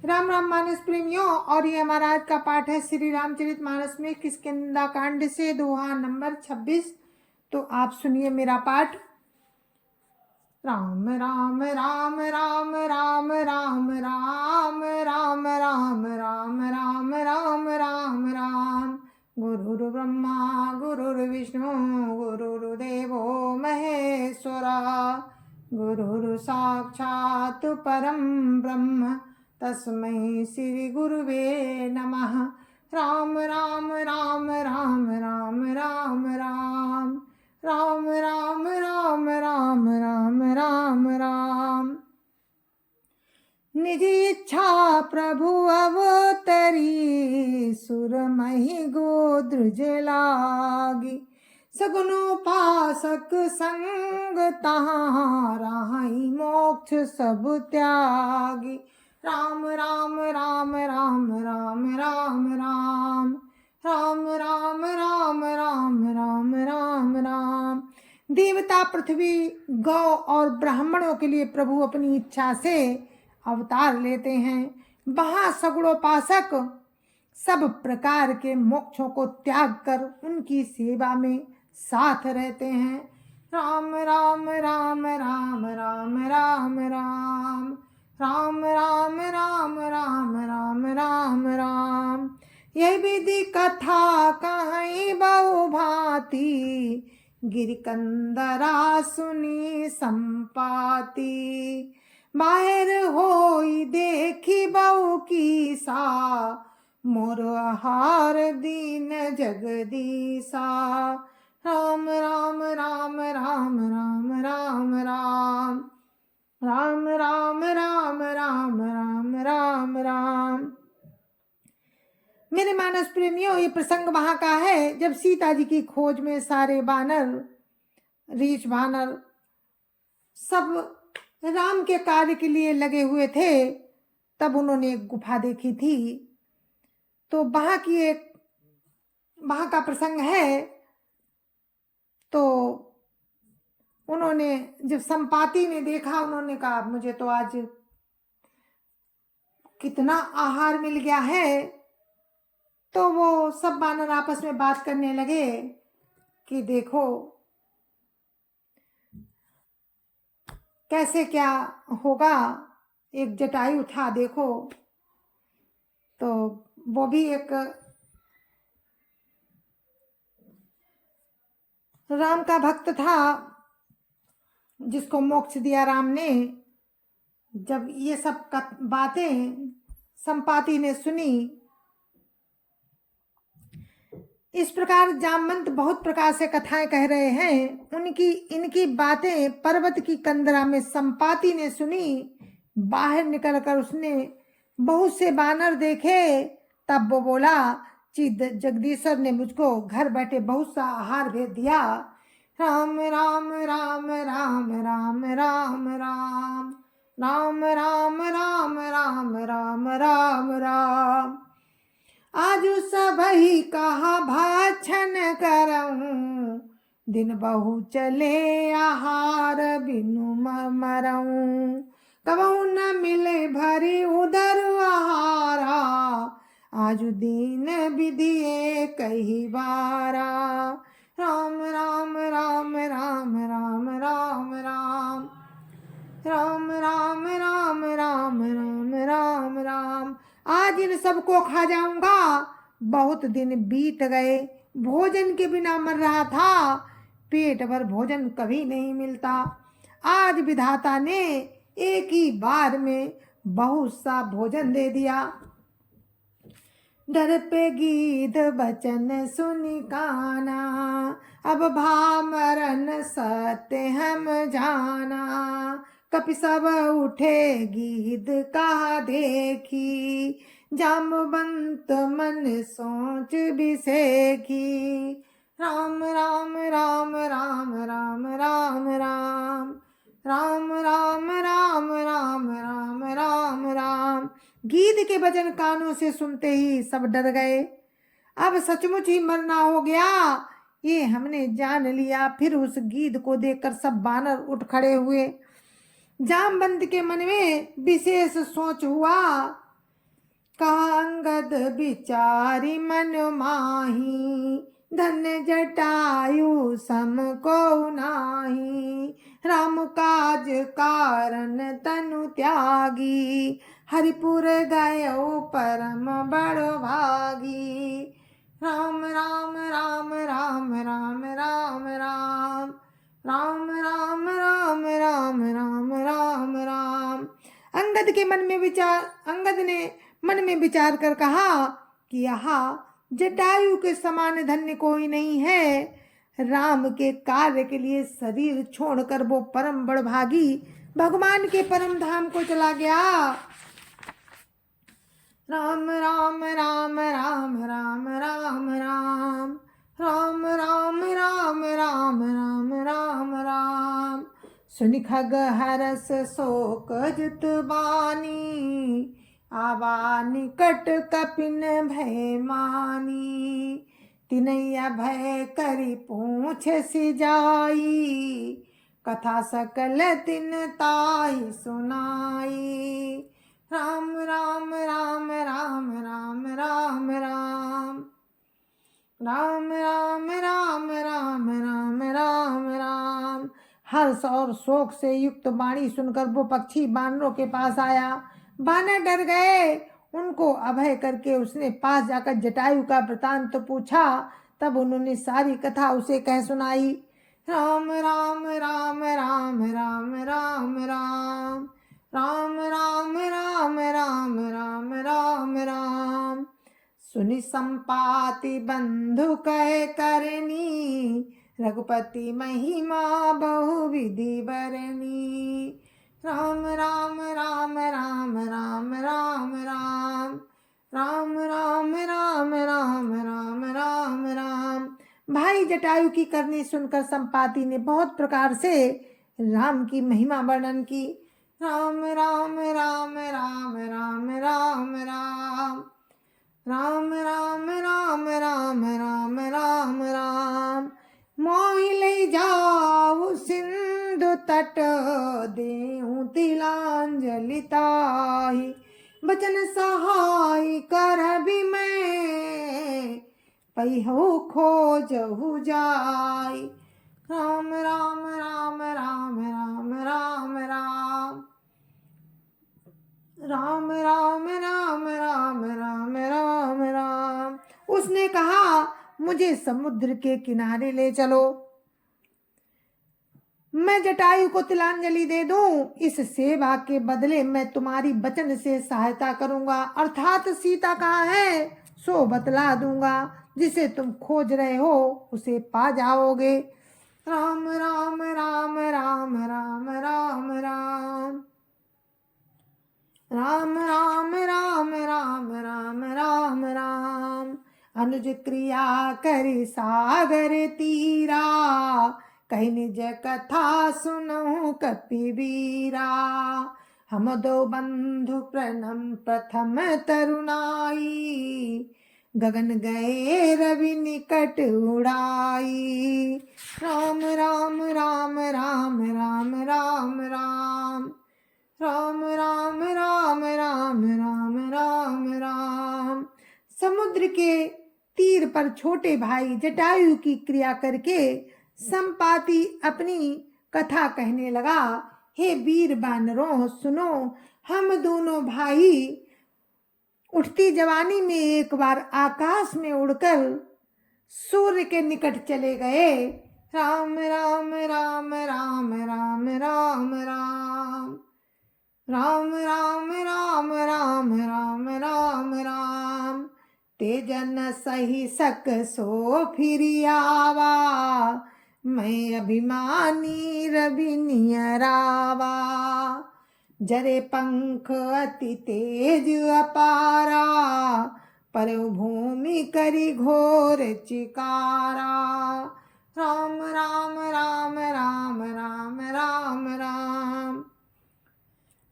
राम राम मानस प्रेमियों, और ये हमारा आज का पाठ है श्री रामचरितमानस में किष्किंधा कांड से दोहा नंबर 26। तो आप सुनिए मेरा पाठ। राम राम राम राम राम राम राम राम राम राम राम राम राम राम। गुरुर् ब्रह्मा गुरुर्विष्णु गुरुर्देवो महेश्वरा, गुरुर् साक्षात् परं ब्रह्म तस्मै श्री गुरुवे नमः। राम राम राम राम राम राम राम राम राम राम राम राम राम राम। निज इच्छा प्रभु अवतरी, सुर महि गोद्रुज लागी। सगुनोपासक संग तहाँ, राहि मोक्ष सब त्यागी। राम राम राम राम राम राम राम राम राम राम राम राम राम राम। देवता, पृथ्वी, गौ और ब्राह्मणों के लिए प्रभु अपनी इच्छा से अवतार लेते हैं। वहाँ सगुणोपासक सब प्रकार के मोक्षों को त्याग कर उनकी सेवा में साथ रहते हैं। राम राम राम राम राम राम राम राम राम राम राम राम राम राम। यह विधि कथा कहीं बहु भांति, गिरिकंदरा सुनी संपाति। बाहर होई देखी बहु की सा, मोर आहार दीन जगदीसा। राम राम राम राम राम राम राम राम राम राम राम राम राम राम। मेरे मानस प्रेमियों, ये प्रसंग वहां का है जब सीता जी की खोज में सारे बानर, रीछ बानर सब राम के कार्य के लिए लगे हुए थे। तब उन्होंने एक गुफा देखी थी। तो वहां का प्रसंग है। तो उन्होंने, जब संपाति ने देखा, उन्होंने कहा मुझे तो आज कितना आहार मिल गया है। तो वो सब बानर आपस में बात करने लगे कि देखो कैसे क्या होगा, एक जटायु था देखो। तो वो भी एक राम का भक्त था जिसको मोक्ष दिया राम ने। जब ये सब बातें संपाति ने सुनी, इस प्रकार जामवंत बहुत प्रकार से कथाएं कह रहे हैं। इनकी बातें पर्वत की कंदरा में संपाति ने सुनी। बाहर निकलकर उसने बहुत से बानर देखे। तब वो बोला कि जगदीश्वर ने मुझको घर बैठे बहुत सा आहार भेज दिया। राम राम राम राम राम राम राम राम राम राम राम राम राम राम। आज सब ही कहा भाषण करऊं, दिन बहु चले आहार बिनु मरऊं। कबहु न मिले भरी उदर आहारा, आज दीन विधिए कही बारा। राम राम राम राम राम राम राम राम राम राम राम राम राम राम। आज इन सबको खा जाऊंगा। बहुत दिन बीत गए, भोजन के बिना मर रहा था। पेट भर भोजन कभी नहीं मिलता। आज विधाता ने एक ही बार में बहुत सा भोजन दे दिया। डर पे गीध बचन सुनि काना, अब भामरन सत्य हम जाना। कपि सब उठे गीध कहा देखी, जामवंत मन सोच बिसेखी। राम राम राम राम राम राम राम राम राम राम राम राम राम राम। गीध के भजन कानों से सुनते ही सब डर गए। अब सचमुच ही मरना हो गया, ये हमने जान लिया। फिर उस गीध को देखकर सब बानर उठ खड़े हुए। जामवंत के मन में विशेष सोच हुआ कहा अंगद विचारी मन माही, धन जटायु सम को नाही। राम काज कारण तनु त्यागी, हरिपुर गयो परम बड़ भागी। राम राम राम राम राम राम राम राम राम राम राम राम राम राम। अंगद ने मन में विचार कर कहा कि यहाँ जटायु के समान धन्य कोई नहीं है। राम के कार्य के लिए शरीर छोड़कर वो परम बड़भागी भगवान के परम धाम को चला गया। राम राम राम राम राम राम राम राम राम राम राम राम राम राम। सुनि खग हरस शोक जुत बानी, आवा निकट कपिन भय मानी। तिनैया भय करी पूछ सिजाई, कथा सकल तिन ताहि सुनाई। राम राम राम राम राम राम राम राम राम राम राम राम राम राम। हर्ष और शोक से युक्त वाणी सुनकर वो पक्षी बानरों के पास आया। बानर डर गए। उनको अभय करके उसने पास जाकर जटायु का वृतांत तो पूछा। तब उन्होंने सारी कथा उसे कह सुनाई। राम राम राम राम राम राम राम राम राम राम राम राम राम राम। सुनि संपाति बंधु कह करनी, रघुपति महिमा बहु विधि बरनी। राम राम राम राम राम राम राम राम राम राम राम राम राम राम। भाई जटायु की करनी सुनकर संपाति ने बहुत प्रकार से राम की महिमा वर्णन की। राम राम राम राम राम राम राम राम राम राम राम राम राम राम। मोहि ले जाऊ सिंधु तट, देहूं तिलांजलि ताहि। बचन सहाय करबि मैं, पहिहु खोजहु जाय। राम राम राम राम राम राम राम राम राम राम राम राम राम राम। उसने कहा, मुझे समुद्र के किनारे ले चलो, मैं जटायु को तिलांजलि दे दूं। इस सेवा के बदले मैं तुम्हारी वचन से सहायता करूंगा, अर्थात सीता कहाँ है सो बतला दूंगा। जिसे तुम खोज रहे हो उसे पा जाओगे। राम राम राम राम राम राम राम राम राम राम राम राम राम राम। अनुज क्रिया करि सागर तीरा, कहि निज कथा सुनहु कपिवीरा। हम दो बंधु प्रणम प्रथम तरुणाई, गगन गए रवि निकट उड़ाई। राम राम राम राम राम राम राम राम राम राम राम राम राम राम। समुद्र के तीर पर छोटे भाई जटायु की क्रिया करके संपाति अपनी कथा कहने लगा। हे वीर बानरों सुनो, हम दोनों भाई उठती जवानी में एक बार आकाश में उड़कर सूर्य के निकट चले गए। राम राम राम राम राम राम राम राम राम राम राम राम राम राम। तेजन सही सक सो फिर आवा, मैं अभिमानी रवि नियरावा। जरे पंख अति तेज अपारा, पर भूमि करी घोर चिकारा। राम राम राम राम राम राम राम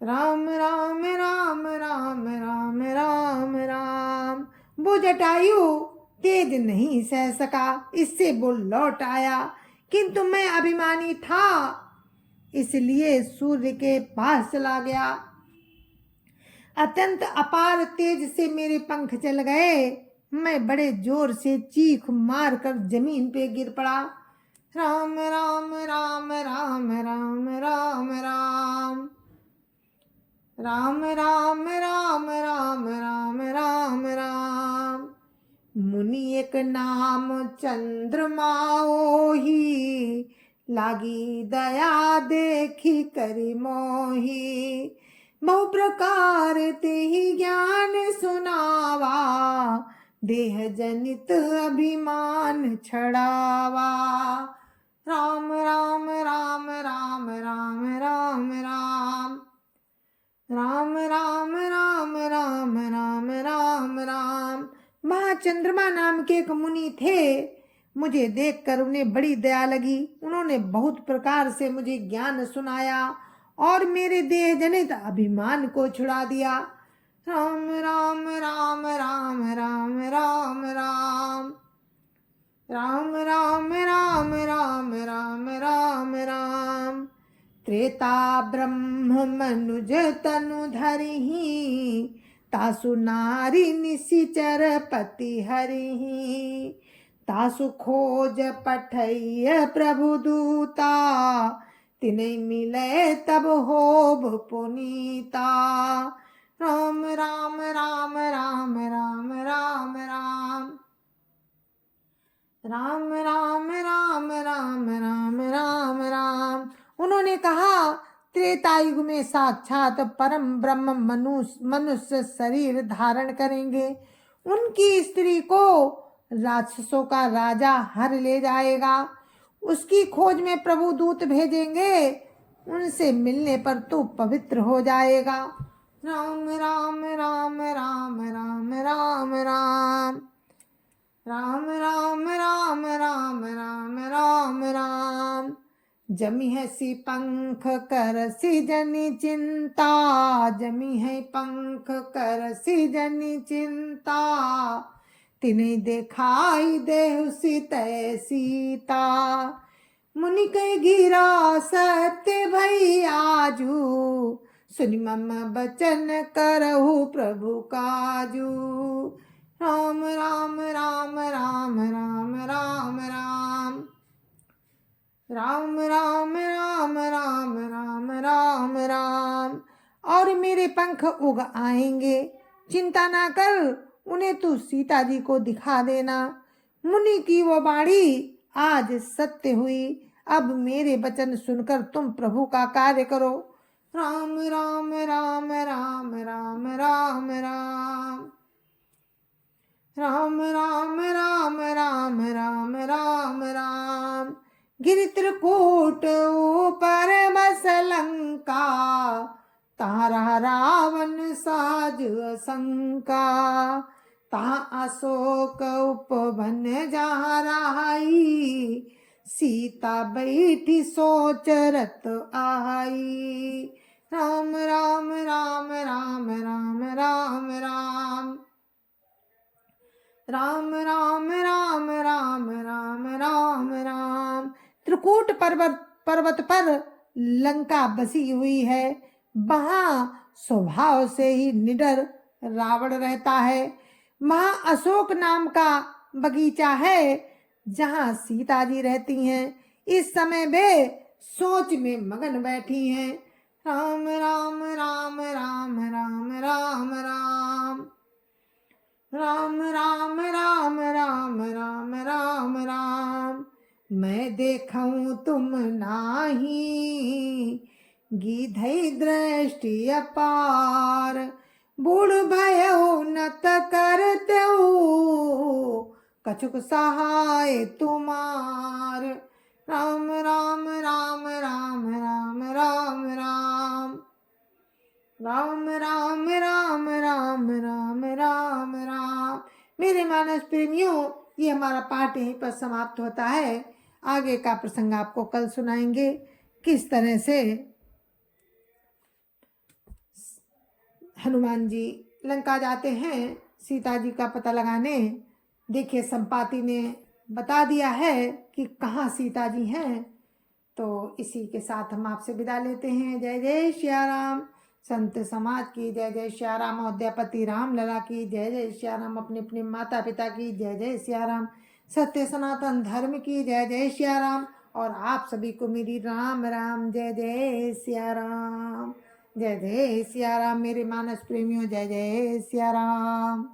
राम राम राम राम राम राम राम। वो जटायु तेज नहीं सह सका, इससे वो लौट आया, किंतु मैं अभिमानी था इसलिए सूर्य के पास चला गया। अत्यंत अपार तेज से मेरे पंख चल गए। मैं बड़े जोर से चीख मार कर जमीन पे गिर पड़ा। राम राम राम राम राम राम राम राम राम राम राम राम राम राम। मुनि एक नाम चंद्रमा ओही, लागी दया देखी करि मोही। बहु प्रकार ते ही ज्ञान सुनावा, देह जनित अभिमान छड़ावा। राम राम राम राम राम राम राम राम राम राम राम राम राम राम। वहाँ चंद्रमा नाम के एक मुनि थे। मुझे देखकर उन्हें बड़ी दया लगी। उन्होंने बहुत प्रकार से मुझे ज्ञान सुनाया और मेरे देह जनित अभिमान को छुड़ा दिया। राम राम राम राम राम राम राम राम राम राम राम राम राम राम। त्रेता ब्रह्म मनुज तनु धरिहि, तासु नारी निशिचर पति हरिहि। तासु खोज पठैय प्रभु दूता, तिनै मिले तब होब पुनीता। राम राम राम राम राम राम राम राम राम राम राम राम राम राम। उन्होंने कहा, त्रेतायुग में साक्षात परम ब्रह्म मनुष्य शरीर धारण करेंगे। उनकी स्त्री को राक्षसों का राजा हर ले जाएगा। उसकी खोज में प्रभु दूत भेजेंगे। उनसे मिलने पर तू पवित्र हो जाएगा। राम राम राम राम राम राम राम राम राम राम राम राम राम राम। जमी है सी पंख कर सी जनी चिंता, जमी है पंख कर सी जनी चिंता। तिने दिखाई देहु सीतै सीता, मुनि कह गिरा सत्य भई आजू। सुनि मम बचन करहु प्रभु काजू। राम राम राम राम राम राम राम राम राम राम राम राम राम राम। और मेरे पंख उग आएंगे, चिंता ना कर, उन्हें तू सीता जी को दिखा देना। मुनि की वो वाणी आज सत्य हुई। अब मेरे वचन सुनकर तुम प्रभु का कार्य करो। राम राम राम राम राम राम राम राम राम राम राम राम राम राम। गिरि त्रिकूट ऊपर बस लंका, तारा रावण साज शंका। तहाँ अशोक उपवन जहाँ रहाई, सीता बैठी सोच रत आई। राम राम राम राम राम राम राम राम राम राम राम राम राम राम। त्रिकूट पर्वत पर लंका बसी हुई है। वहाँ स्वभाव से ही निडर रावण रहता है। वहाँ अशोक नाम का बगीचा है जहाँ सीता जी रहती हैं। इस समय वे सोच में मगन बैठी हैं। राम राम राम राम राम राम राम राम राम राम राम राम राम राम। मैं देखूं तुम नाही, गीधई दृष्टि अपार। बूढ़ भयो नत करते कछुक सहाय तुमार। राम राम राम राम राम राम राम राम राम राम राम राम राम राम। मेरे मानस प्रेमियों, ये हमारा पाठ यहीं पर समाप्त होता है। आगे का प्रसंग आपको कल सुनाएंगे। किस तरह से हनुमान जी लंका जाते हैं सीता जी का पता लगाने। देखिए, संपाति ने बता दिया है कि कहाँ सीता जी हैं। तो इसी के साथ हम आपसे विदा लेते हैं। जय जय श्री राम। संत समाज की जय जय श्या राम। अयोध्यापति राम लला की जय जय श्या राम। अपने अपने माता पिता की जय जय श्या राम। सत्य सनातन धर्म की जय जय श्या राम। और आप सभी को मेरी राम राम जय जय श्या राम। जय जय श्या राम मेरे मानस प्रेमियों, जय जय श्या राम।